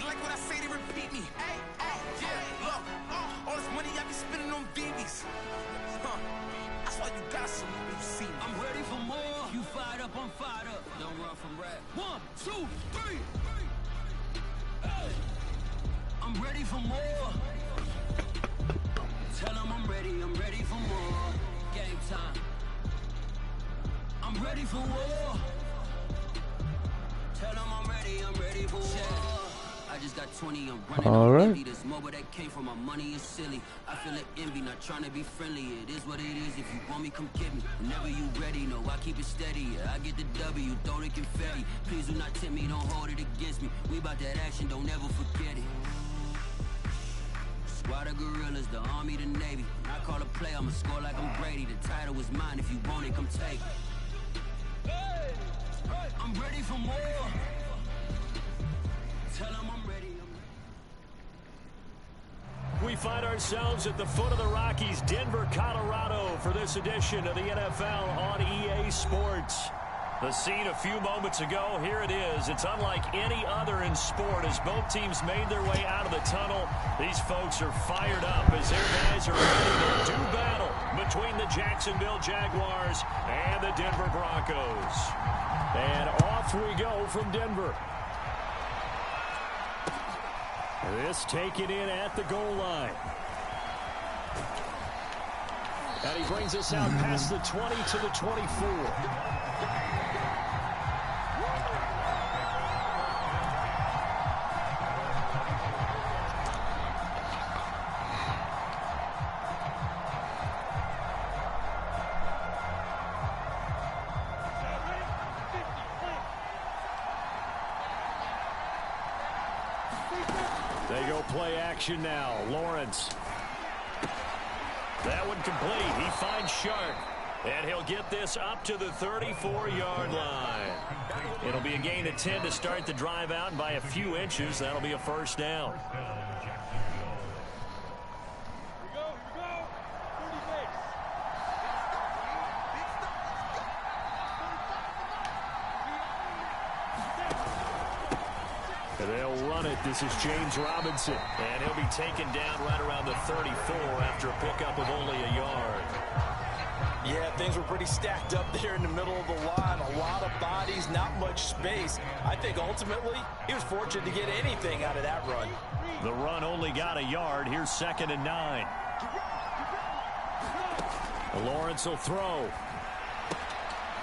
like when I say they repeat me. Hey, hey, yeah, look, all this money I be spending on BBs. That's why you gotta salute when you see me. I'm ready for more. You fired up, I'm fired up. Don't run from rap. 1, 2, 3. Hey. I'm ready for more. Tell them I'm ready for more. Game time. I'm ready for war. Tell them I'm ready for war. I just got 20, I'm running All right. This mobile that came from my money is silly. I feel like envy, not trying to be friendly. It is what it is. If you want me, come get me. Whenever you ready, no, I keep it steady. Yeah, I get the W, throw the confetti. Please do not tempt me, don't hold it against me. We about that action, don't ever forget it. Squad of gorillas, the army, the navy. When I call a play, I'ma score like I'm Brady. The title is mine, if you want it, come take it. I'm ready for more. Tell them I'm ready. We find ourselves at the foot of the Rockies, Denver, Colorado, for this edition of the NFL on EA Sports. The scene a few moments ago, here it is. It's unlike any other in sport as both teams made their way out of the tunnel. These folks are fired up as their guys are ready to do battle between the Jacksonville Jaguars and the Denver Broncos. And off we go from Denver. This taken in at the goal line. And he brings us out past the 20 to the 24. They go play action now. Lawrence. That one complete. He finds Sharp. And he'll get this up to the 34-yard line. It'll be a gain of 10 to start the drive out, and by a few inches, that'll be a first down. They'll run it. This is James Robinson. And he'll be taken down right around the 34 after a pickup of only a yard. Yeah, things were pretty stacked up there in the middle of the line. A lot of bodies, not much space. I think ultimately he was fortunate to get anything out of that run. The run only got a yard. Here's 2nd and 9. Lawrence will throw.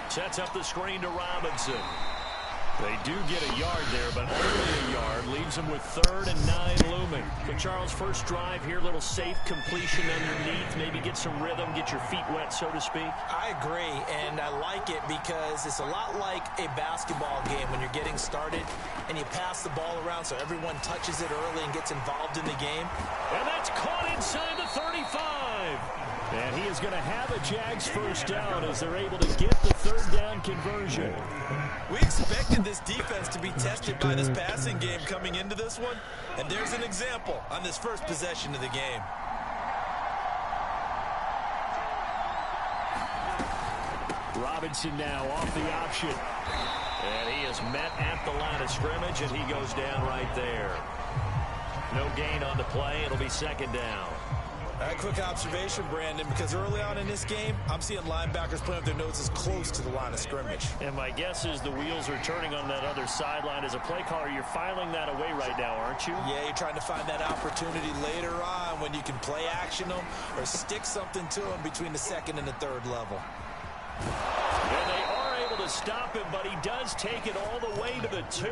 Sets up the screen to Robinson. They do get a yard there, but only a yard. Leaves them with 3rd and 9 looming. So, Charles, first drive here, little safe completion underneath. Maybe get some rhythm, get your feet wet, so to speak. I agree, and I like it because it's a lot like a basketball game when you're getting started and you pass the ball around so everyone touches it early and gets involved in the game. And that's caught inside the 35. And he is going to have a Jags first down as they're able to get the 3rd down conversion. We expected this defense to be tested by this passing game coming into this one, and there's an example on this first possession of the game. Robinson now off the option. And he is met at the line of scrimmage, and he goes down right there. No gain on the play. It'll be 2nd down. A quick observation, Brandon, because early on in this game, I'm seeing linebackers putting up their noses close to the line of scrimmage. And my guess is the wheels are turning on that other sideline. As a play caller, you're filing that away right now, aren't you? Yeah, you're trying to find that opportunity later on when you can play action them or stick something to them between the 2nd and the 3rd level. And they are able to stop him, but he does take it all the way to the 2.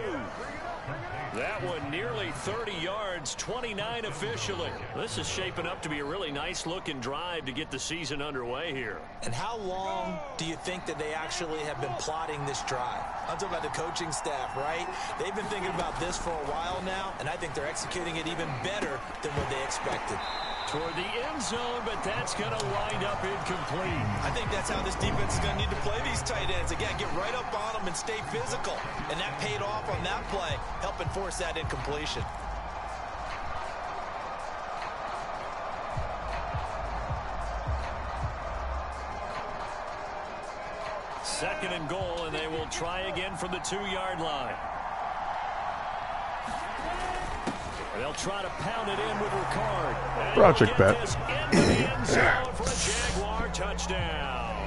That one nearly 30 yards, 29 officially. This is shaping up to be a really nice-looking drive to get the season underway here. And how long do you think that they actually have been plotting this drive? I'm talking about the coaching staff, right? They've been thinking about this for a while now, and I think they're executing it even better than what they expected. Toward the end zone, but that's going to wind up incomplete. I think that's how this defense is going to need to play these tight ends. Again, get right up on them and stay physical. And that paid off on that play, helping force that incompletion. Second and goal, and they will try again from the 2-yard line. They'll try to pound it in with Ricard. Project bet. Into the end zone for a Jaguar touchdown.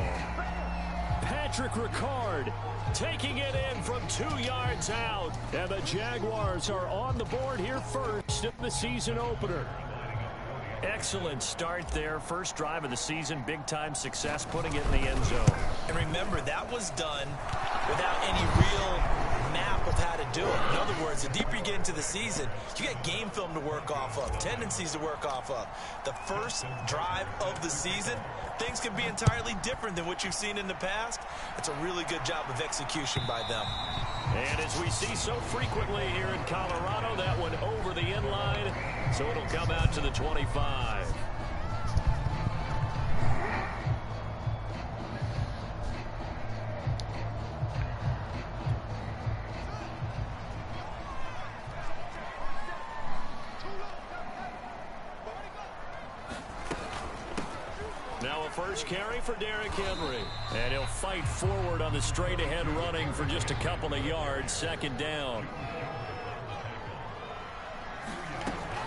Patrick Ricard taking it in from 2 yards out. And the Jaguars are on the board here first in the season opener. Excellent start there. First drive of the season. Big-time success putting it in the end zone. And remember, that was done without any real map of how to do it. In other words, the deeper you get into the season, you got game film to work off of, tendencies to work off of. The first drive of the season, things can be entirely different than what you've seen in the past. It's a really good job of execution by them. And as we see so frequently here in Colorado, that one over the end line, so it'll come out to the 25. Now a first carry for Derrick Henry. And he'll fight forward on the straight-ahead running for just a couple of yards. Second down.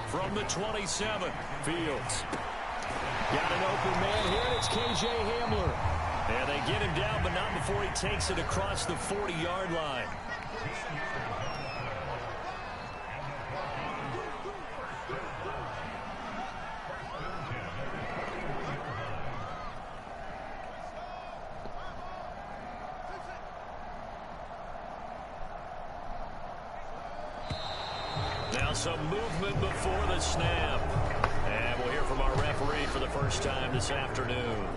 From the 27, Fields. Got an open man here. It's K.J. Hamler. And they get him down, but not before he takes it across the 40-yard line. Now some movement before the snap. And we'll hear from our referee for the first time this afternoon.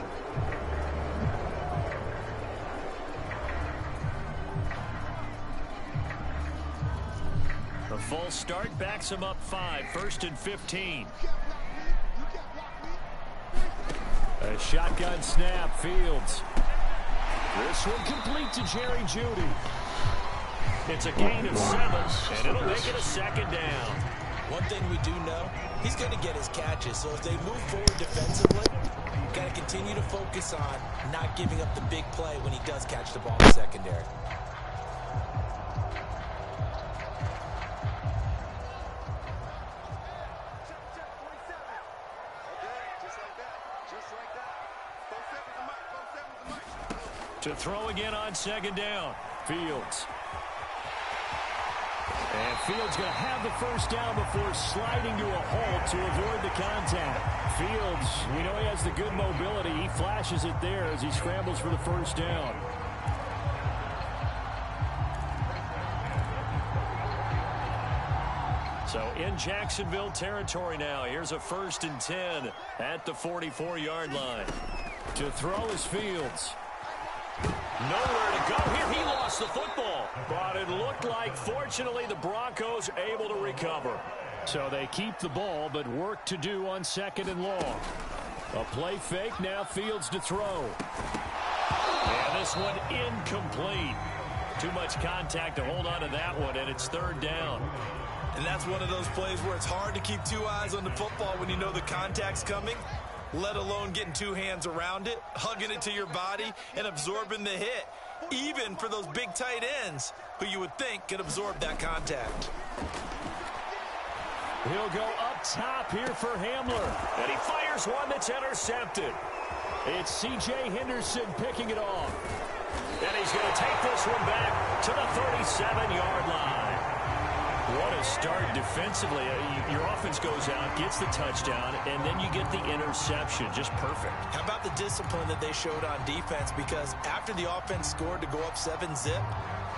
The full start backs him up 5, 1st and 15. A shotgun snap, Fields. This one complete to Jerry Jeudy. It's a gain of 7, and it'll make it a second down. One thing we do know, he's going to get his catches. So if they move forward defensively, got to continue to focus on not giving up the big play when he does catch the ball in the secondary. To throw again on second down, Fields. And Fields going to have the first down before sliding to a halt to avoid the contact. Fields, we know he has the good mobility. He flashes it there as he scrambles for the first down. So in Jacksonville territory now. Here's a 1st and 10 at the 44-yard line. To throw is Fields. Nowhere to go here. He lost the football. But it looked like, fortunately, the Broncos able to recover. So they keep the ball, but work to do on 2nd and long. A play fake, now Fields to throw. And this one incomplete. Too much contact to hold on to that one, and it's 3rd down. And that's one of those plays where it's hard to keep 2 eyes on the football when you know the contact's coming, let alone getting 2 hands around it, hugging it to your body, and absorbing the hit, even for those big tight ends who you would think could absorb that contact. He'll go up top here for Hamler, and he fires one that's intercepted. It's C.J. Henderson picking it off. And he's going to take this one back to the 37-yard line. What a start defensively. Your offense goes out, gets the touchdown, and then you get the interception. Just perfect. How about the discipline that they showed on defense? Because after the offense scored to go up 7-zip,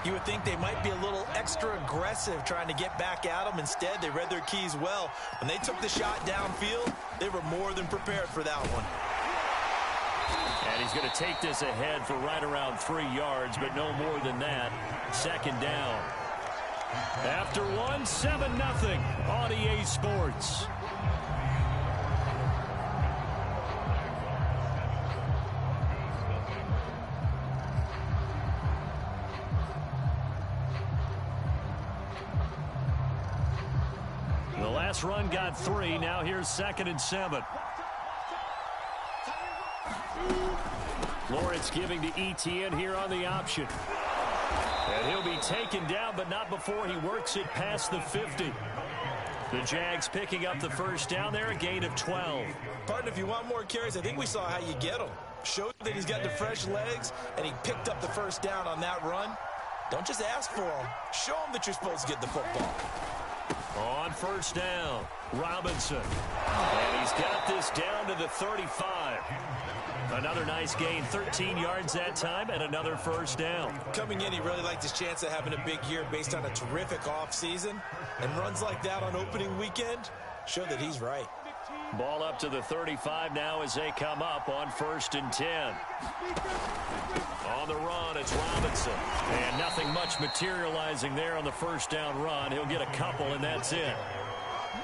you would think they might be a little extra aggressive trying to get back at them. Instead, they read their keys well. When they took the shot downfield, they were more than prepared for that one. And he's going to take this ahead for right around 3 yards, but no more than that. 2nd down. After 7-0 on EA Sports. The last run got 3. Now here's 2nd and 7. Lawrence giving to ETN here on the option. And he'll be taken down, but not before he works it past the 50. The Jags picking up the first down there, a gain of 12. Partner, if you want more carries, I think we saw how you get them. Showed that he's got the fresh legs, and he picked up the first down on that run. Don't just ask for him. Show him that you're supposed to get the football. On first down, Robinson. And he's got this down to the 35. Another nice gain, 13 yards that time, and another first down. Coming in, he really liked his chance of having a big year based on a terrific offseason. And runs like that on opening weekend show that he's right. Ball up to the 35 now as they come up on 1st and 10. On the run, it's Robinson. And nothing much materializing there on the first down run. He'll get a couple, and that's it.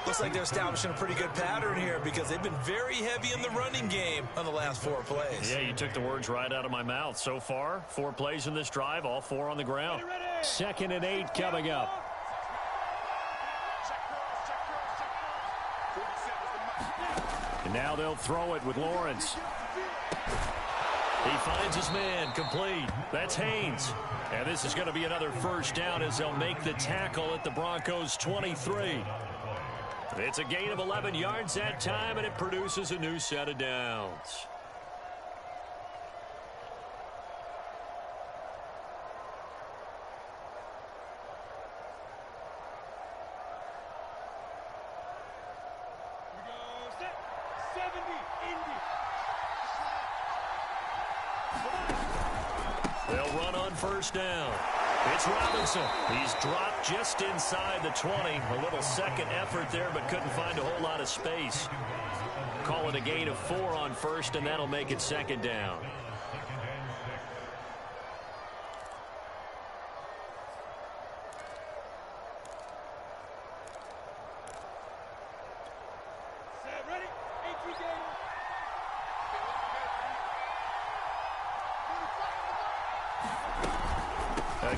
Looks like they're establishing a pretty good pattern here because they've been very heavy in the running game on the last 4 plays. Yeah, you took the words right out of my mouth. So far, 4 plays in this drive, all 4 on the ground. 2nd and 8 coming up. And now they'll throw it with Lawrence. He finds his man, complete. That's Haynes. And this is going to be another first down as they'll make the tackle at the Broncos' 23. It's a gain of 11 yards that time, and it produces a new set of downs. They'll run on first down. It's Robinson. He's dropped just inside the 20. A little second effort there, but couldn't find a whole lot of space. Call it a gain of 4 on first, and that'll make it 2nd down.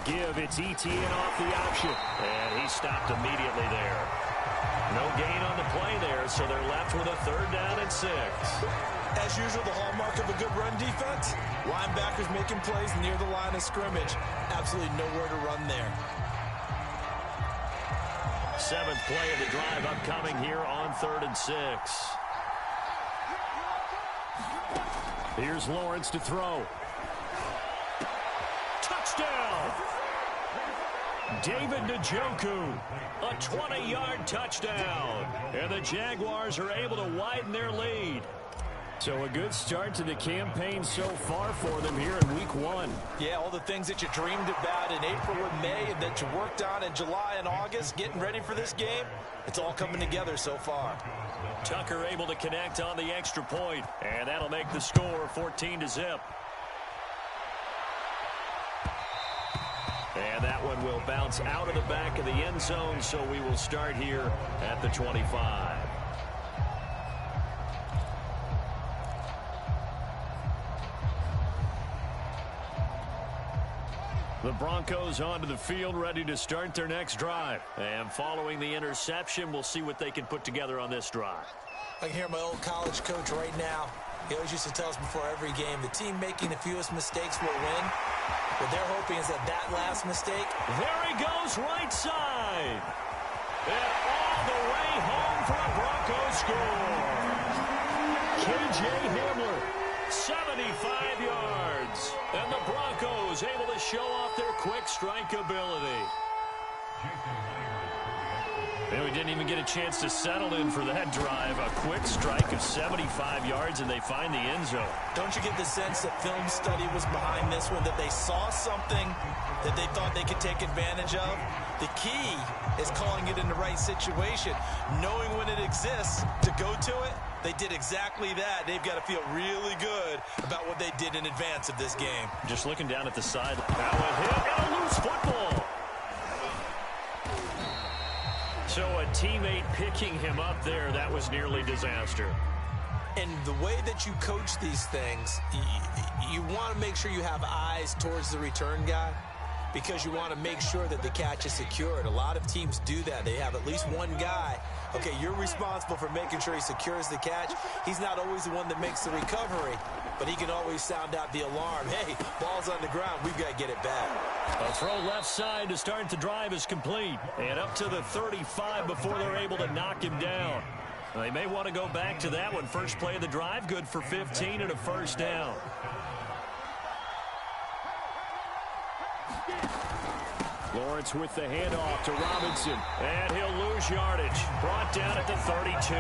Give, it's ETN off the option, and he stopped immediately there. No gain on the play there, so they're left with a 3rd down and 6. As usual, the hallmark of a good run defense, linebackers making plays near the line of scrimmage. Absolutely nowhere to run there. 7th play of the drive upcoming here on 3rd and 6. Here's Lawrence to throw. Touchdown! David Njoku, a 20-yard touchdown. And the Jaguars are able to widen their lead. So a good start to the campaign so far for them here in week 1. Yeah, all the things that you dreamed about in April and May and that you worked on in July and August, getting ready for this game, it's all coming together so far. Tucker able to connect on the extra point, and that'll make the score 14-0. And that one will bounce out of the back of the end zone, so we will start here at the 25. The Broncos onto the field, ready to start their next drive. And following the interception, we'll see what they can put together on this drive. I can hear my old college coach right now. He always used to tell us before every game, the team making the fewest mistakes will win. What they're hoping is that last mistake. There he goes, right side. And all the way home for a Broncos score. K.J. Hamler, 75 yards. And the Broncos able to show off their quick strike ability. And we didn't even get a chance to settle in for that drive. A quick strike of 75 yards, and they find the end zone. Don't you get the sense that film study was behind this one, that they saw something that they thought they could take advantage of? The key is calling it in the right situation, knowing when it exists to go to it. They did exactly that. They've got to feel really good about what they did in advance of this game. Just looking down at the sideline. That one hit, and a loose football. So a teammate picking him up there, that was nearly disaster. And the way that you coach these things, you want to make sure you have eyes towards the return guy because you want to make sure that the catch is secured. A lot of teams do that. They have at least one guy Okay, you're responsible for making sure he secures the catch. He's not always the one that makes the recovery, but he can always sound out the alarm. Hey, ball's on the ground. We've got to get it back. A throw left side to start the drive is complete. And up to the 35 before they're able to knock him down. They may want to go back to that one. First play of the drive, good for 15 and a first down. Lawrence with the handoff to Robinson. And he'll lose yardage. Brought down at the 32.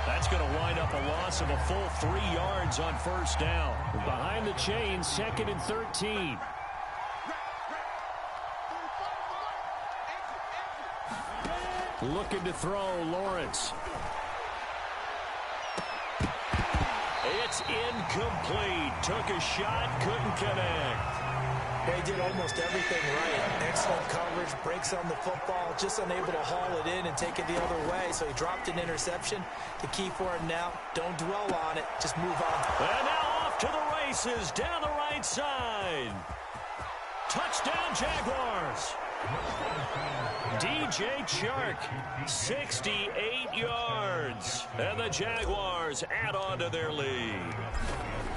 That's going to wind up a loss of a full 3 yards on first down. Behind the chain, second and 13. Looking to throw, Lawrence. It's incomplete. Took a shot, couldn't connect. They did almost everything right. Excellent coverage, breaks on the football, just unable to haul it in and take it the other way. So he dropped an interception. The key for him now, don't dwell on it. Just move on. And now off to the races down the right side. Touchdown, Jaguars. DJ Chark, 68 yards. And the Jaguars add on to their lead.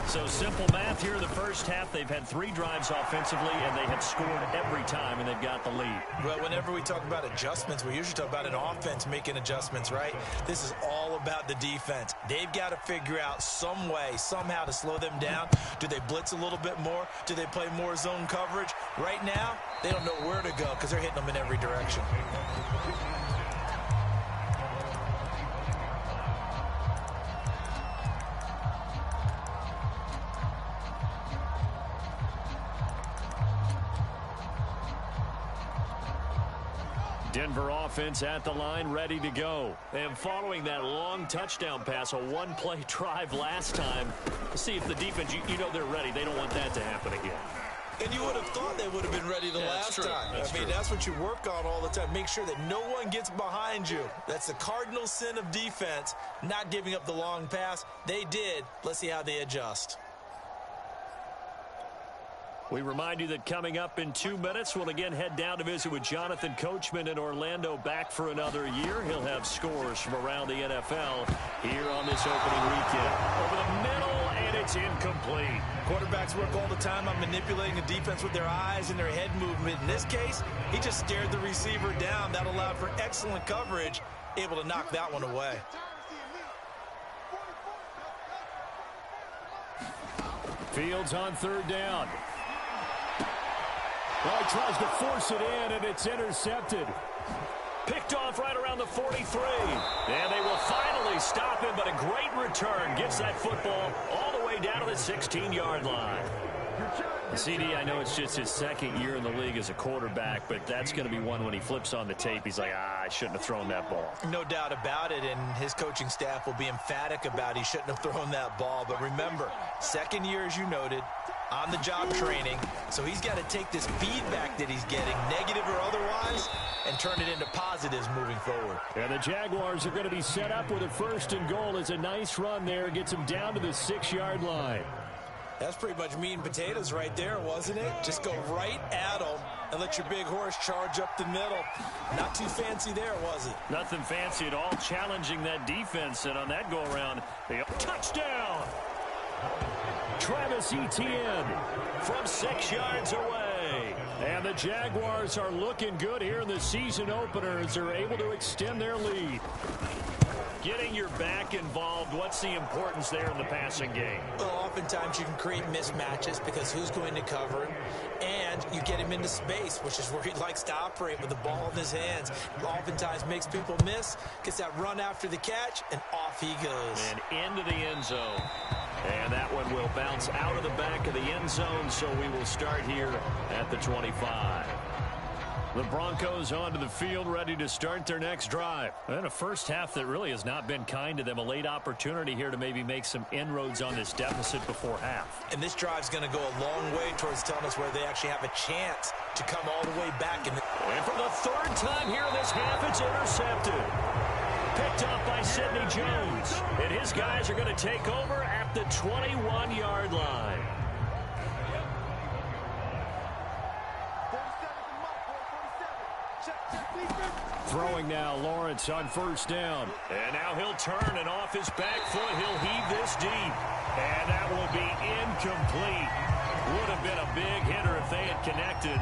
So simple math here in the first half. They've had 3 drives offensively, and they have scored every time, and they've got the lead. Well, whenever we talk about adjustments, we usually talk about an offense making adjustments, right? This is all about the defense. They've got to figure out some way, somehow to slow them down. Do they blitz a little bit more? Do they play more zone coverage? Right now, they don't know where to go because they're hitting them in every direction. Denver offense at the line, ready to go. And following that long touchdown pass, a one-play drive last time, to see if the defense, you know they're ready. They don't want that to happen again. And you would have thought they would have been ready the last time. I mean, that's what you work on all the time. Make sure that no one gets behind you. That's the cardinal sin of defense, not giving up the long pass. They did. Let's see how they adjust. We remind you that coming up in 2 minutes, we'll again head down to visit with Jonathan Coachman in Orlando, back for another year. He'll have scores from around the NFL here on this opening weekend. Over the middle, and it's incomplete. Quarterbacks work all the time on manipulating the defense with their eyes and their head movement. In this case, he just stared the receiver down. That allowed for excellent coverage, able to knock that one away. Fields on third down. Well, he tries to force it in, and it's intercepted. Picked off right around the 43. And they will finally stop him, but a great return. Gets that football all the way down to the 16-yard line. CD, I know it's just his second year in the league as a quarterback, but that's going to be one when he flips on the tape. He's like, I shouldn't have thrown that ball. No doubt about it, and his coaching staff will be emphatic about he shouldn't have thrown that ball. But remember, second year, as you noted, on-the-job training, so he's got to take this feedback that he's getting, negative or otherwise, and turn it into positives moving forward. And the Jaguars are going to be set up with a first and goal. It's a nice run there. Gets him down to the 6-yard line. That's pretty much meat and potatoes right there, wasn't it? Just go right at them and let your big horse charge up the middle. Not too fancy there, was it? Nothing fancy at all, challenging that defense. And on that go-around, touchdown! Travis Etienne from 6 yards away. And the Jaguars are looking good here in the season opener as they're able to extend their lead. Getting your back involved, what's the importance there in the passing game? Well, oftentimes you can create mismatches because who's going to cover him, and you get him into space, which is where he likes to operate with the ball in his hands. Oftentimes makes people miss, gets that run after the catch, and off he goes. And into the end zone. And that one will bounce out of the back of the end zone, so we will start here at the 25. The Broncos onto the field, ready to start their next drive. And a first half that really has not been kind to them. A late opportunity here to maybe make some inroads on this deficit before half. And this drive's going to go a long way towards telling us where they actually have a chance to come all the way back. And for the third time here in this half, it's intercepted. Picked up by Sidney Jones. And his guys are going to take over at the 21-yard line. throwing now. Lawrence on first down. And now he'll turn, and off his back foot, he'll heave this deep. And that will be incomplete. Would have been a big hitter if they had connected.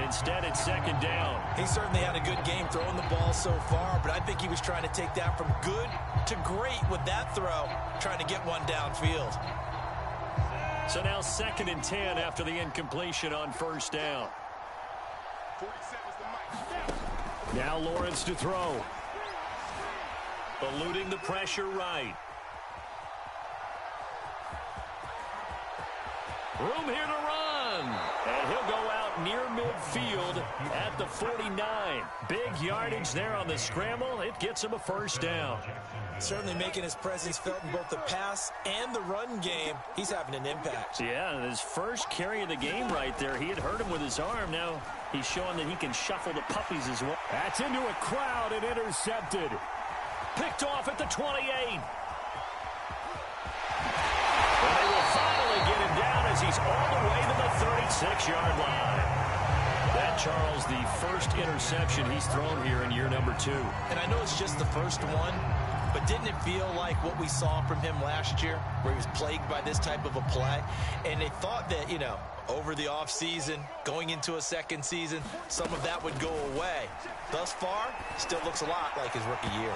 Instead, it's second down. He certainly had a good game throwing the ball so far, but I think he was trying to take that from good to great with that throw, trying to get one downfield. So now 2nd and 10 after the incompletion on first down. Now Lawrence to throw. Eluding the pressure right. Room here to run. And he'll go out near midfield at the 49. Big yardage there on the scramble. It gets him a first down. Certainly making his presence felt in both the pass and the run game. He's having an impact. Yeah, and his first carry of the game right there. He had hurt him with his arm. Now he's showing that he can shuffle the puppies as well. That's into a crowd and intercepted. Picked off at the 28. And they will finally get him down as he's all the way to the 36-yard line. That, Charles, the first interception he's thrown here in year number 2. And I know it's just the first one, but didn't it feel like what we saw from him last year, where he was plagued by this type of a play? And they thought that, over the offseason, going into a second season, some of that would go away. Thus far, still looks a lot like his rookie year.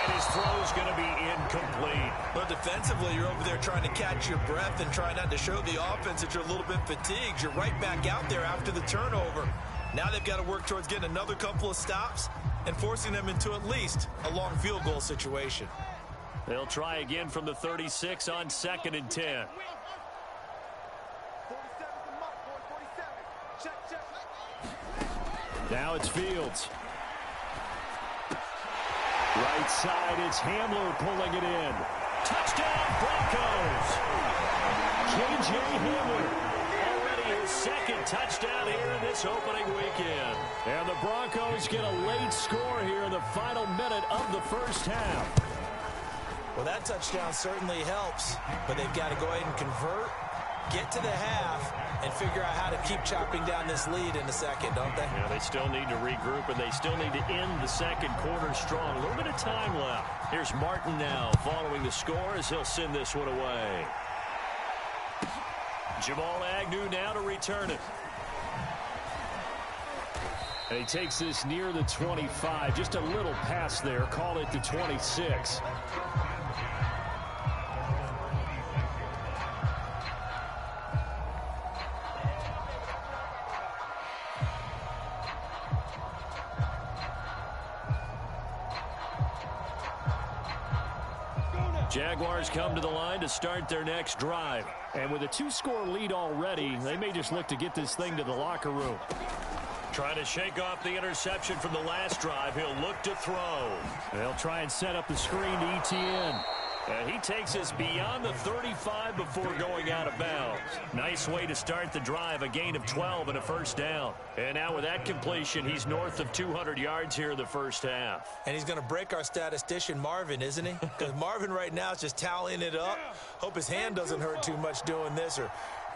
And his throw's going to be incomplete. But defensively, you're over there trying to catch your breath and try not to show the offense that you're a little bit fatigued. You're right back out there after the turnover. Now they've got to work towards getting another couple of stops and forcing them into at least a long field goal situation. They'll try again from the 36 on 2nd and 10. Now it's Fields. Right side, it's Hamler pulling it in. Touchdown, Broncos! J.J. Hamler. Already his 2nd touchdown here in this opening weekend. And the Broncos get a late score here in the final minute of the first half. Well, that touchdown certainly helps, but they've got to go ahead and convert, get to the half, and figure out how to keep chopping down this lead in the second, don't they? Yeah, they still need to regroup, and they still need to end the second quarter strong. A little bit of time left. Here's Martin now following the score as he'll send this one away. Jamal Agnew now to return it. And he takes this near the 25. Just a little pass there. Call it the 26. Jaguars come to the line to start their next drive. And with a 2-score lead already, they may just look to get this thing to the locker room. Trying to shake off the interception from the last drive. He'll look to throw. They'll try and set up the screen to ETN. And he takes us beyond the 35 before going out of bounds. Nice way to start the drive, a gain of 12 and a first down. And now with that completion, he's north of 200 yards here in the first half. And he's going to break our statistician, Marvin, isn't he? Because Marvin right now is just tallying it up. Hope his hand doesn't hurt too much doing this or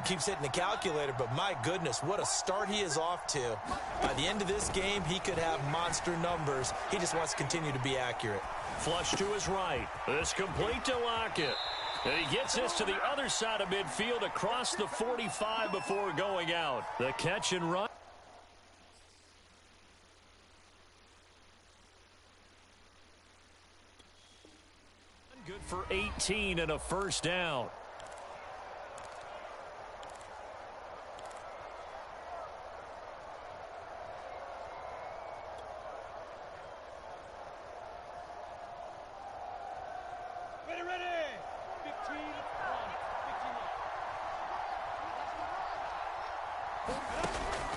keeps hitting the calculator. But my goodness, what a start he is off to. By the end of this game, he could have monster numbers. He just wants to continue to be accurate. Flush to his right. This complete to Lockett. And he gets this to the other side of midfield across the 45 before going out. The catch and run. Good for 18 and a first down.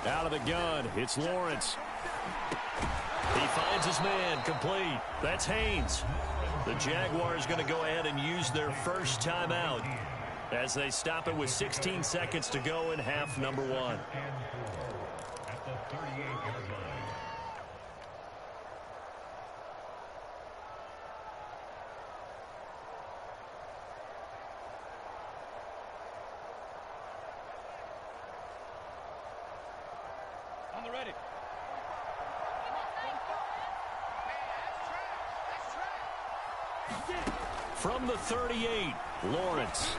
Out of the gun, it's Lawrence. He finds his man, complete. That's Haynes. The Jaguars going to go ahead and use their first timeout as they stop it with 16 seconds to go in half number 1. At the 38-yard line. On the ready. From the 38, Lawrence.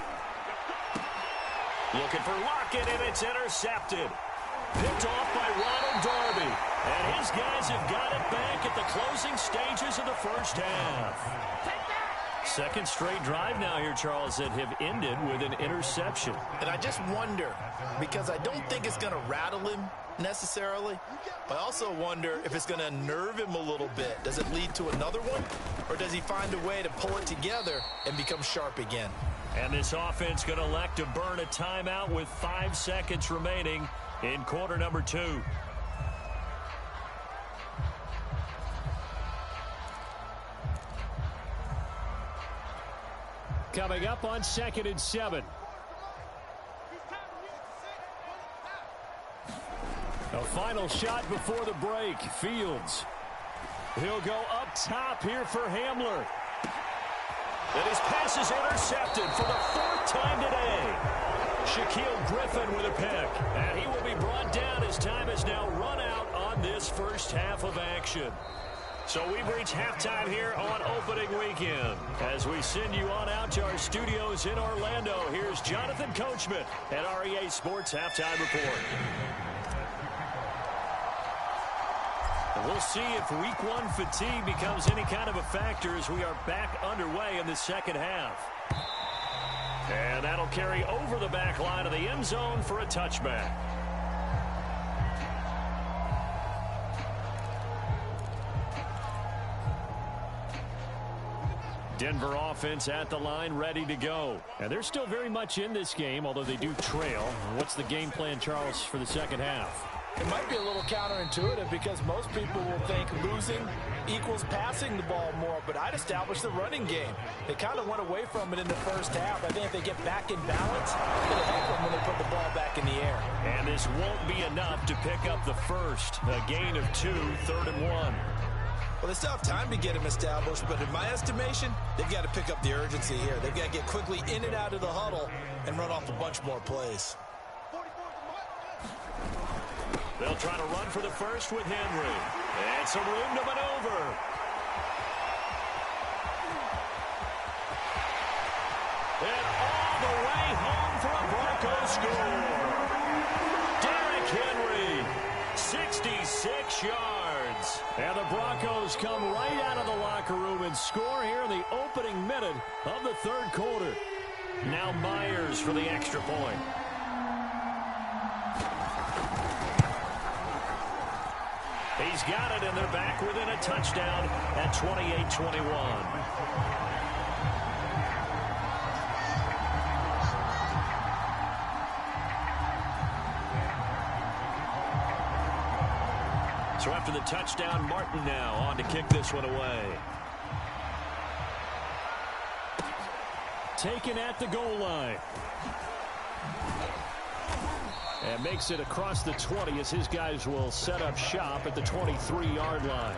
Looking for Lockett, and it's intercepted. Picked off by Ronald Darby. And his guys have got it back at the closing stages of the first half. Second straight drive now here, Charles, that have ended with an interception. And I just wonder, because I don't think it's going to rattle him necessarily, but I also wonder if it's going to unnerve him a little bit. Does it lead to another one, or does he find a way to pull it together and become sharp again? And this offense going to elect to burn a timeout with 5 seconds remaining in quarter number 2. Coming up on 2nd and 7. A final shot before the break. Fields. He'll go up top here for Hamler. And his pass is intercepted for the 4th time today. Shaquille Griffin with a pick. And he will be brought down as time has now run out on this first half of action. So we've reached halftime here on opening weekend. As we send you on out to our studios in Orlando, here's Jonathan Coachman at REA Sports Halftime Report. And we'll see if week 1 fatigue becomes any kind of a factor as we are back underway in the second half. And that'll carry over the back line of the end zone for a touchback. Denver offense at the line, ready to go. And they're still very much in this game, although they do trail. What's the game plan, Charles, for the second half? It might be a little counterintuitive because most people will think losing equals passing the ball more, but I'd establish the running game. They kind of went away from it in the first half. I think if they get back in balance, it'll help them when they put the ball back in the air. And this won't be enough to pick up the first. A gain of 2, 3rd and 1. Well, they still have time to get him established, but in my estimation, they've got to pick up the urgency here. They've got to get quickly in and out of the huddle and run off a bunch more plays. They'll try to run for the first with Henry. And some room to maneuver. And all the way home for a Broncos score. Derrick Henry, 66 yards. And the Broncos come right out of the locker room and score here in the opening minute of the 3rd quarter. Now Myers for the extra point. He's got it, and they're back within a touchdown at 28-21. So after the touchdown, Martin now on to kick this one away. Taken at the goal line. And makes it across the 20 as his guys will set up shop at the 23-yard line.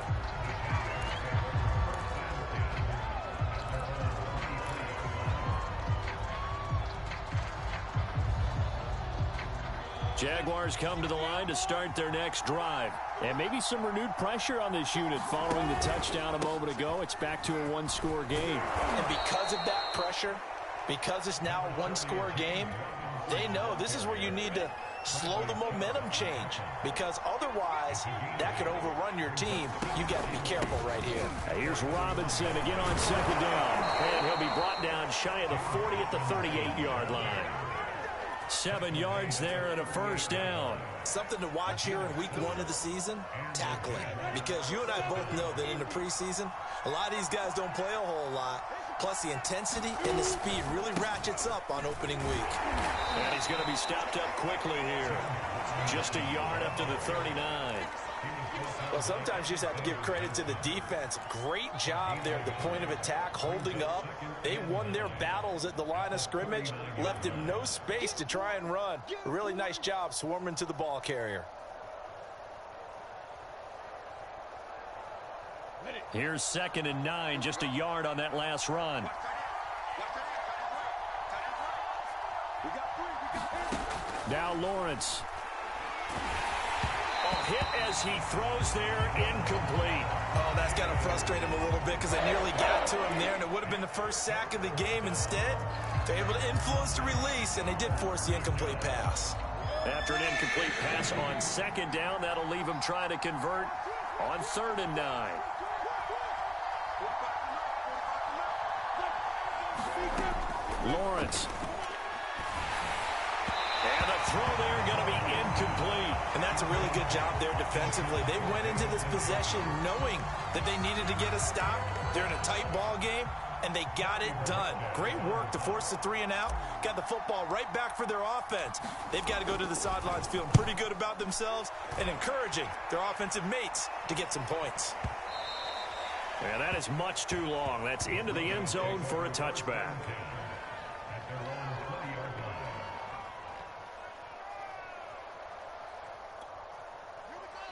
Jaguars come to the line to start their next drive. And maybe some renewed pressure on this unit following the touchdown a moment ago. It's back to a 1-score game. And because of that pressure, because it's now a 1-score game, they know this is where you need to slow the momentum change, because otherwise that could overrun your team. You got to be careful right here. Here's Robinson again on 2nd down, and he'll be brought down shy of the 40 at the 38-yard line. 7 yards there and a 1st down. Something to watch here in week 1 of the season, tackling, because you and I both know that in the preseason a lot of these guys don't play a whole lot. Plus, the intensity and the speed really ratchets up on opening week. And he's going to be stopped up quickly here. Just a yard up to the 39. Well, sometimes you just have to give credit to the defense. Great job there at the point of attack, holding up. They won their battles at the line of scrimmage, left him no space to try and run. A really nice job swarming to the ball carrier. Here's 2nd and 9, just a yard on that last run. Now Lawrence. A hit as he throws there, incomplete. Oh, that's got to frustrate him a little bit because they nearly got to to him there, and it would have been the first sack of the game. Instead, they're able to influence the release, and they did force the incomplete pass. After an incomplete pass on second down, that'll leave him trying to convert on 3rd and 9. Lawrence. And the throw there going to be incomplete. And that's a really good job there defensively. They went into this possession knowing that they needed to get a stop. They're in a tight ball game, and they got it done. Great work to force the 3 and out. Got the football right back for their offense. They've got to go to the sidelines feeling pretty good about themselves and encouraging their offensive mates to get some points. Yeah, that is much too long. That's into the end zone for a touchback.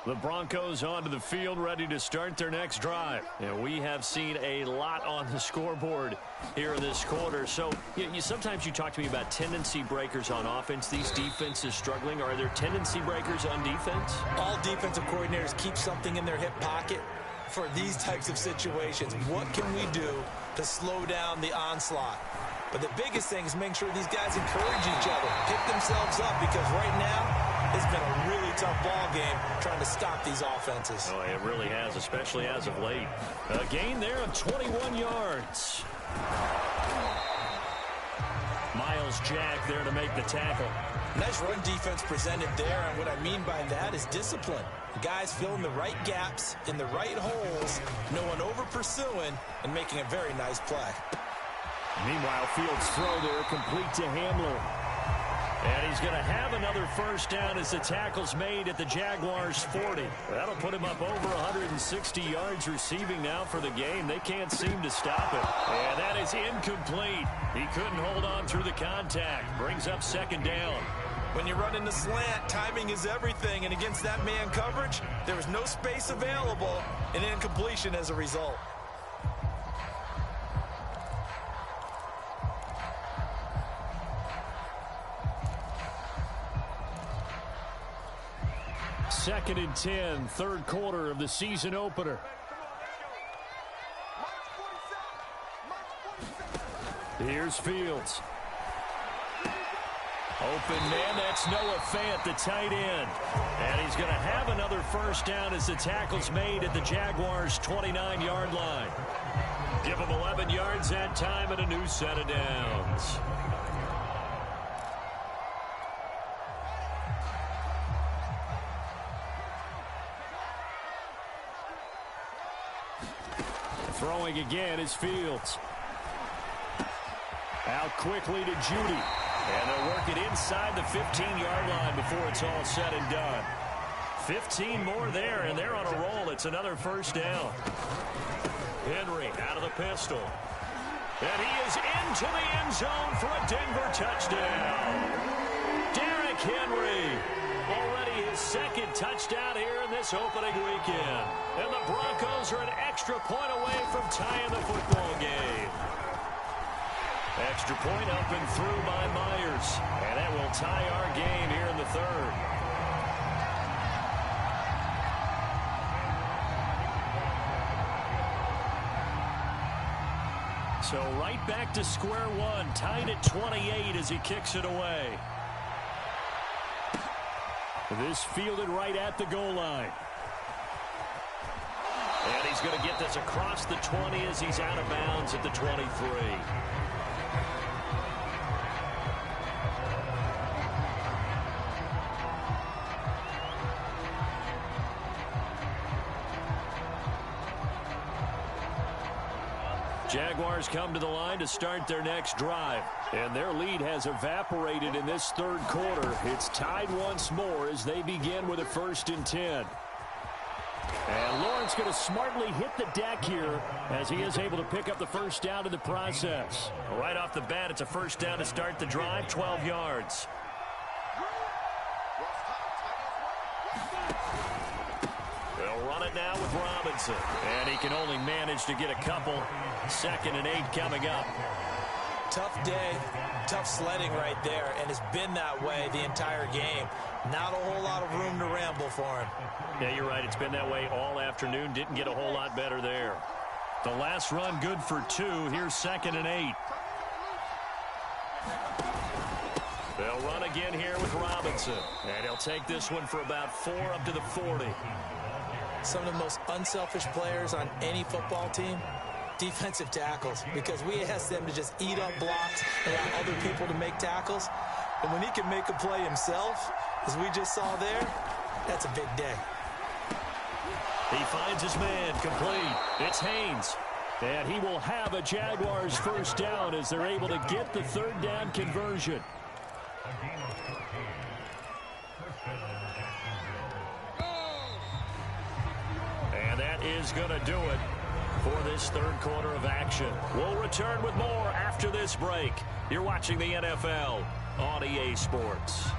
The Broncos onto the field, ready to start their next drive. And we have seen a lot on the scoreboard here in this quarter. So sometimes you talk to me about tendency breakers on offense. These defenses struggling. Are there tendency breakers on defense? All defensive coordinators keep something in their hip pocket for these types of situations. What can we do to slow down the onslaught? But the biggest thing is making sure these guys encourage each other, pick themselves up, because right now it's been a really tough ball game trying to stop these offenses. Oh, it really has, especially as of late. A gain there of 21 yards. Miles Jack there to make the tackle. Nice run defense presented there, and what I mean by that is discipline. Guys filling the right gaps in the right holes, no one over pursuing, and making a very nice play. Meanwhile, Fields' throw there complete to Hamler. And he's going to have another first down as the tackle's made at the Jaguars' 40. That'll put him up over 160 yards receiving now for the game. They can't seem to stop it. And that is incomplete. He couldn't hold on through the contact. Brings up 2nd down. When you run in the slant, timing is everything. And against that man coverage, there was no space available, and incompletion as a result. Second and 10, 3rd quarter of the season opener. Here's Fields. Open man, that's Noah Fant, the tight end. And he's going to have another first down as the tackle's made at the Jaguars' 29-yard line. Give him 11 yards that time and a new set of downs. Throwing again is Fields. Out quickly to Judy. And they'll work it inside the 15-yard line before it's all said and done. 15 more there, and they're on a roll. It's another first down. Henry out of the pistol. And he is into the end zone for a Denver touchdown. Derrick Henry. Already his 2nd touchdown here in this opening weekend. And the Broncos are an extra point away from tying the football game. Extra point up and through by Myers. And that will tie our game here in the 3rd. So right back to square one. Tied at 28 as he kicks it away. This fielded right at the goal line. And he's going to get this across the 20 as he's out of bounds at the 23. Jaguars come to the line to start their next drive. And their lead has evaporated in this 3rd quarter. It's tied once more as they begin with a 1st and 10. And Lawrence going to smartly hit the deck here as he is able to pick up the first down in the process. Right off the bat, it's a first down to start the drive, 12 yards. They'll run it now with Robinson. And he can only manage to get a couple. 2nd and 8 coming up. Tough day, tough sledding right there, and it's been that way the entire game. Not a whole lot of room to ramble for him. Yeah, you're right. It's been that way all afternoon. Didn't get a whole lot better there. The last run good for 2. Here's 2nd and 8. They'll run again here with Robinson. And he'll take this one for about 4 up to the 40. Some of the most unselfish players on any football team, defensive tackles, because we ask them to just eat up blocks and allow other people to make tackles. And when he can make a play himself, as we just saw there, that's a big day. He finds his man, complete. It's Haynes. And he will have a Jaguars first down as they're able to get the 3rd down conversion. And that is going to do it for this 3rd quarter of action. We'll return with more after this break. You're watching the NFL on EA Sports.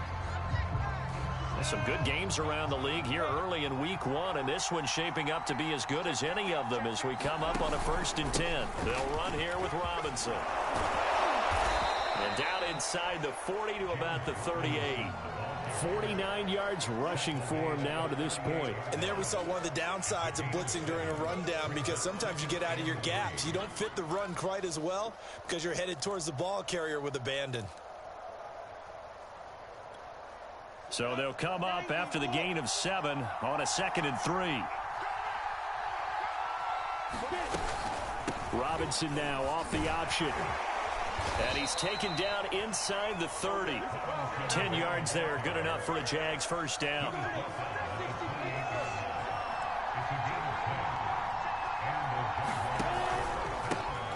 Some good games around the league here early in week 1, and this one's shaping up to be as good as any of them as we come up on a 1st and 10. They'll run here with Robinson. And down inside the 40 to about the 38. 49 yards rushing for him now to this point. And there we saw one of the downsides of blitzing during a rundown, because sometimes you get out of your gaps. You don't fit the run quite as well because you're headed towards the ball carrier with abandon. So they'll come up after the gain of 7 on a 2nd and 3. Robinson now off the option. And he's taken down inside the 30. 10 yards there, good enough for a Jags first down.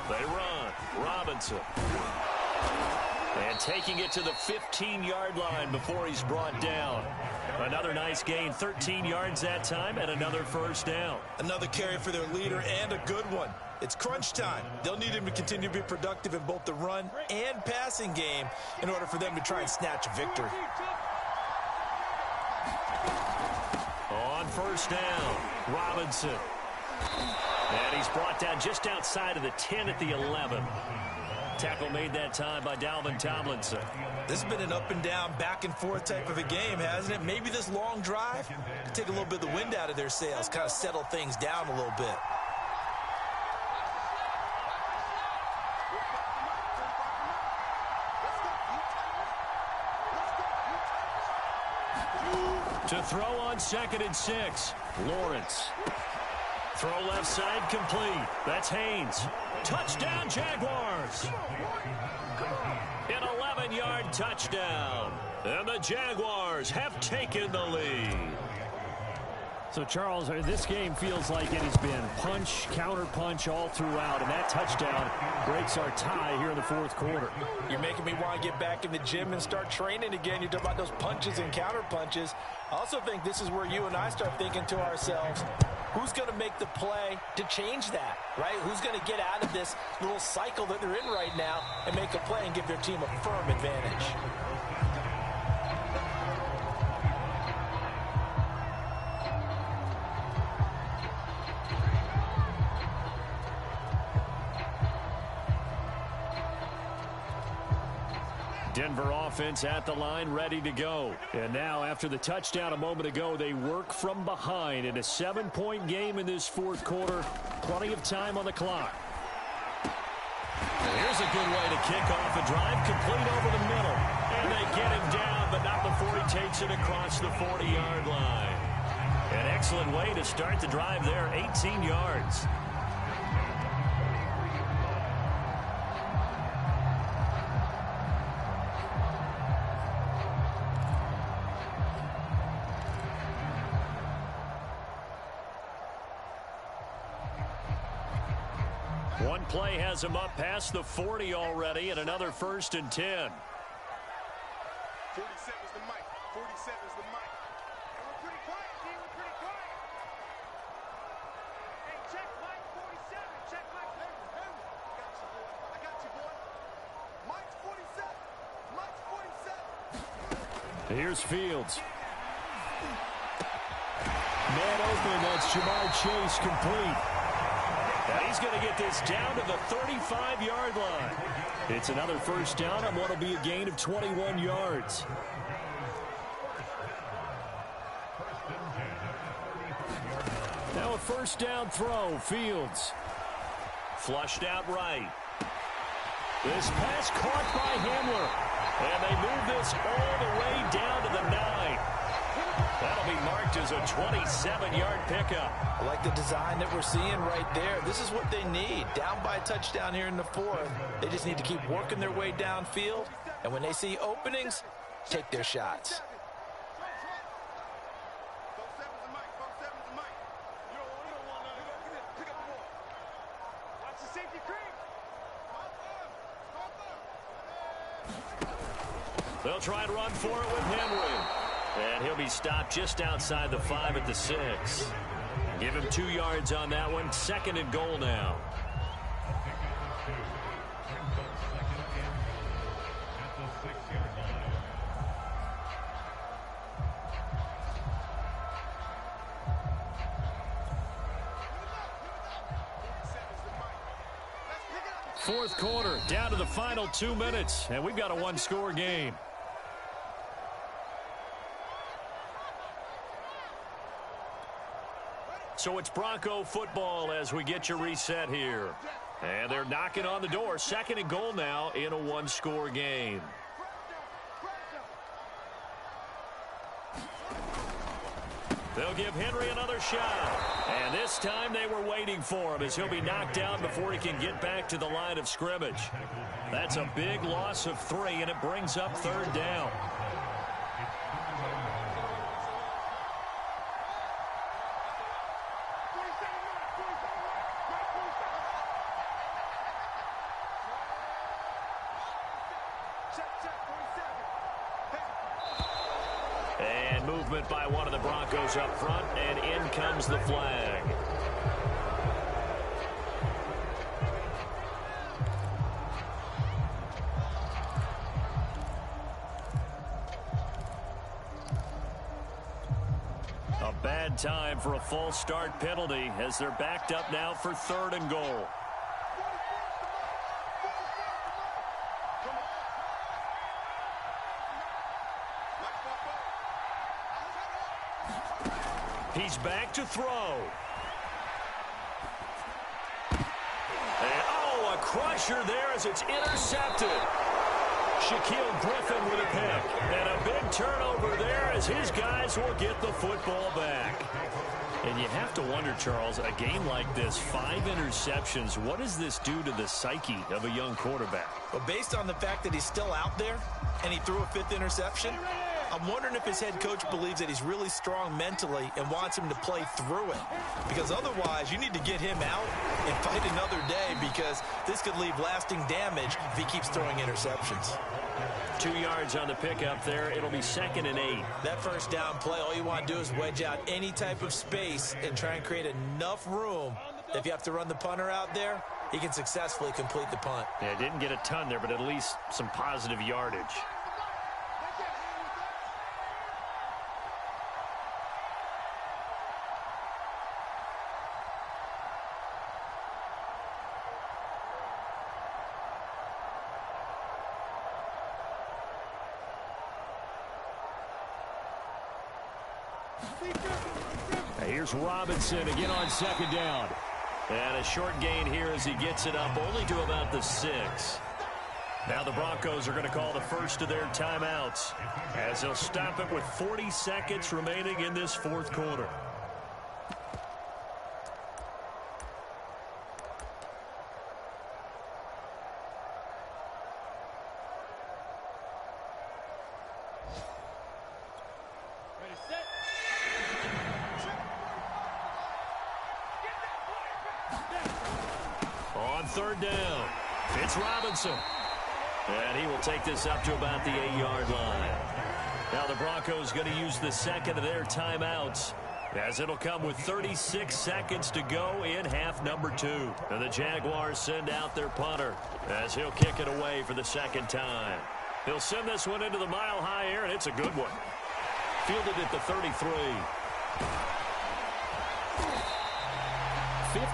They run. Robinson. And taking it to the 15-yard line before he's brought down. Another nice gain, 13 yards that time, and another first down. Another carry for their leader, and a good one. It's crunch time. They'll need him to continue to be productive in both the run and passing game in order for them to try and snatch a victory. On first down, Robinson. And he's brought down just outside of the 10 at the 11. Tackle made that time by Dalvin Tomlinson. This has been an up and down, back and forth type of a game, hasn't it? Maybe this long drive could take a little bit of the wind out of their sails, kind of settle things down a little bit. To throw on 2nd and 6, Lawrence. Throw left side complete. That's Haynes. Touchdown, Jaguars. An 11-yard touchdown. And the Jaguars have taken the lead. So, Charles, this game feels like it has been punch, counter-punch all throughout, and that touchdown breaks our tie here in the 4th quarter. You're making me want to get back in the gym and start training again. You're talking about those punches and counter-punches. I also think this is where you and I start thinking to ourselves, who's going to make the play to change that, right? Who's going to get out of this little cycle that they're in right now and make a play and give their team a firm advantage? Denver offense at the line, ready to go. And now, after the touchdown a moment ago, they work from behind in a 7-point game in this 4th quarter. Plenty of time on the clock. Here's a good way to kick off a drive, complete over the middle. And they get him down, but not before he takes it across the 40-yard line. An excellent way to start the drive there, 18 yards. One play has him up past the 40 already, and another 1st and 10. 40 seconds the mic. 40 seconds the mic. And we're pretty quiet, G. We're pretty quiet. Hey, check mic 47. Check mic. Hey, I got you, boy. Mike's 47. Mike's 47. Here's Fields. Man open, that's Jamar Chase, complete. And he's going to get this down to the 35-yard line. It's another first down on what will be a gain of 21 yards. Now a first down throw, Fields. Flushed out right. This pass caught by Hamler. And they move this all the way down to the 9. That'll be marked as a 27-yard pickup. I like the design that we're seeing right there. This is what they need. Down by a touchdown here in the 4th. They just need to keep working their way downfield. And when they see openings, take their shots. They'll try and run for it with Henry. And he'll be stopped just outside the 5 at the 6. Give him 2 yards on that one. 2nd and goal now. Fourth quarter, down to the final 2 minutes, and we've got a one-score game. So it's Bronco football as we get you reset here. And they're knocking on the door. 2nd and goal now in a one-score game. They'll give Henry another shot. And this time they were waiting for him as he'll be knocked down before he can get back to the line of scrimmage. That's a big loss of 3, and it brings up 3rd down. And movement by one of the Broncos up front, and in comes the flag. A bad time for a false start penalty as they're backed up now for 3rd and goal. He's back to throw. And, oh, a crusher there as it's intercepted. Shaquille Griffin with a pick. And a big turnover there as his guys will get the football back. And you have to wonder, Charles, a game like this, 5 interceptions, what does this do to the psyche of a young quarterback? Well, based on the fact that he's still out there and he threw a 5th interception, I'm wondering if his head coach believes that he's really strong mentally and wants him to play through it. Because otherwise, you need to get him out and fight another day because this could leave lasting damage if he keeps throwing interceptions. 2 yards on the pickup there. It'll be 2nd and 8. That first down play, all you want to do is wedge out any type of space and try and create enough room. If you have to run the punter out there, he can successfully complete the punt. Yeah, didn't get a ton there, but at least some positive yardage. Here's Robinson again on 2nd down. And a short gain here as he gets it up only to about the 6. Now the Broncos are going to call the first of their timeouts as they'll stop it with 40 seconds remaining in this 4th quarter. On 3rd down, it's Robinson. And he will take this up to about the 8-yard line. Now the Broncos going to use the 2nd of their timeouts as it'll come with 36 seconds to go in half number 2. And the Jaguars send out their punter as he'll kick it away for the 2nd time. He'll send this one into the mile-high air, and it's a good one. Fielded at the 33.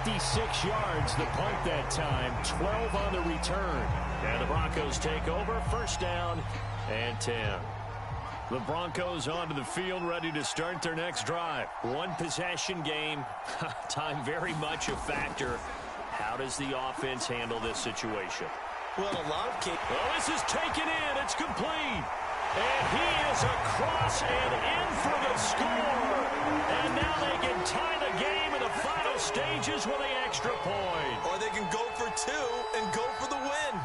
56 yards the punt that time, 12 on the return. And the Broncos take over, 1st down and 10. The Broncos onto the field, ready to start their next drive. One possession game, time very much a factor How does the offense handle this situation? Well, a lot of cases. Well, this is taken in. It's complete. And he is across and in for the score. And now they can tie the game in the final stages with an extra point. Or they can go for two and go for the win.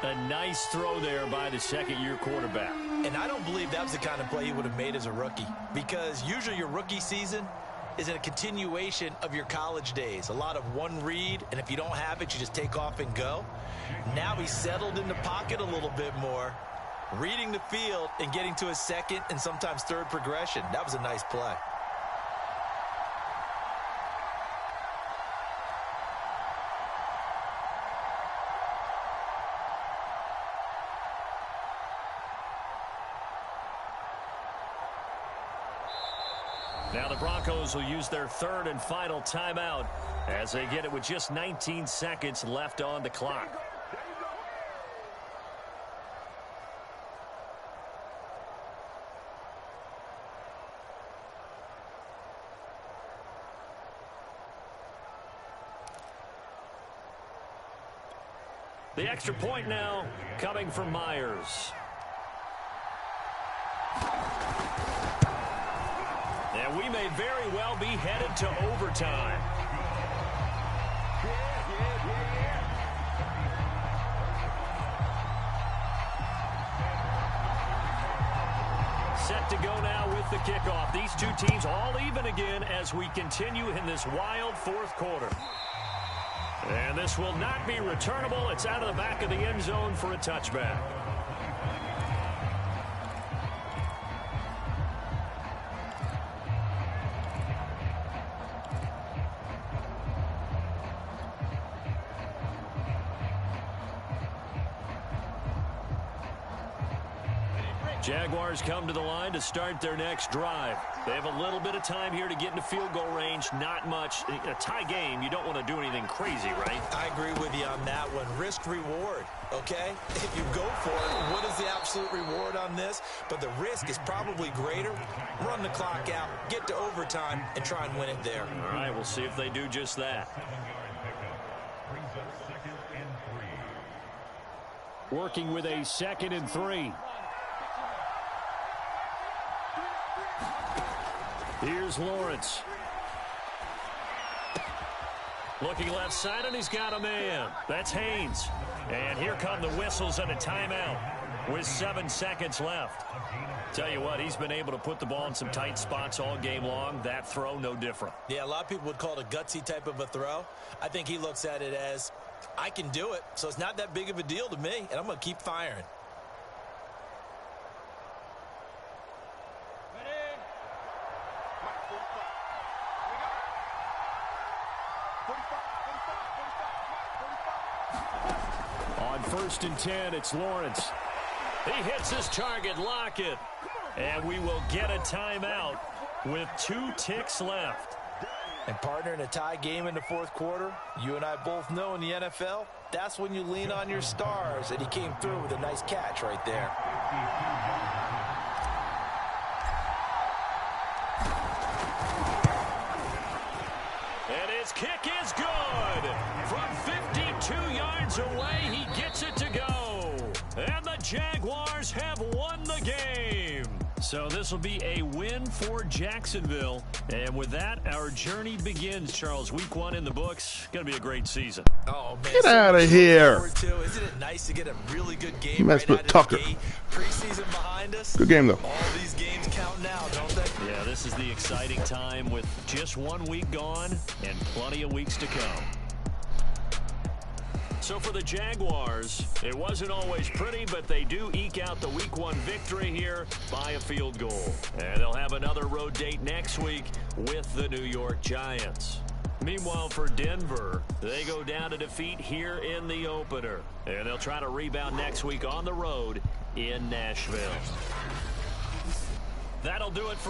A nice throw there by the second-year quarterback. And I don't believe that was the kind of play he would have made as a rookie. Because usually your rookie season is a continuation of your college days. A lot of one read, and if you don't have it, you just take off and go. Now he's settled in the pocket a little bit more, reading the field and getting to his second and sometimes third progression. That was a nice play. Now the Broncos will use their third and final timeout as they get it with just 19 seconds left on the clock. The extra point now coming from Myers. And we may very well be headed to overtime. Set to go now with the kickoff. These two teams all even again as we continue in this wild fourth quarter. And this will not be returnable. It's out of the back of the end zone for a touchback. Jaguars come to the line to start their next drive. They have a little bit of time here to get into field goal range. Not much. A tie game, you don't want to do anything crazy, right? I agree with you on that one. Risk-reward, okay? If you go for it, what is the absolute reward on this? But the risk is probably greater. Run the clock out, get to overtime, and try and win it there. All right, we'll see if they do just that. Working with a 2nd and 3. Here's Lawrence. Looking left side, and he's got a man. That's Haynes. And here come the whistles and a timeout with 7 seconds left. Tell you what, he's been able to put the ball in some tight spots all game long. That throw, no different. Yeah, a lot of people would call it a gutsy type of a throw. I think he looks at it as, I can do it, so it's not that big of a deal to me, and I'm going to keep firing. On 1st and 10, it's Lawrence. He hits his target, Lockett. And we will get a timeout with 2 ticks left. And partner, in a tie game in the fourth quarter, you and I both know in the NFL, that's when you lean on your stars. And he came through with a nice catch right there. And his kick is good. From 52 yards away, he gets it to go. And the Jaguars have won the game. So this will be a win for Jacksonville. And with that, our journey begins, Charles. Week 1 in the books. Going to be a great season. Oh, man. Get out of here. Isn't it nice to get a really good game Messed right with out Tucker. of the gate? Preseason behind us. Good game, though. All these games count now, don't they? Yeah, this is the exciting time with just 1 week gone and plenty of weeks to come. So for the Jaguars, it wasn't always pretty, but they do eke out the Week 1 victory here by a field goal. And they'll have another road date next week with the New York Giants. Meanwhile, for Denver, they go down to defeat here in the opener. And they'll try to rebound next week on the road in Nashville. That'll do it for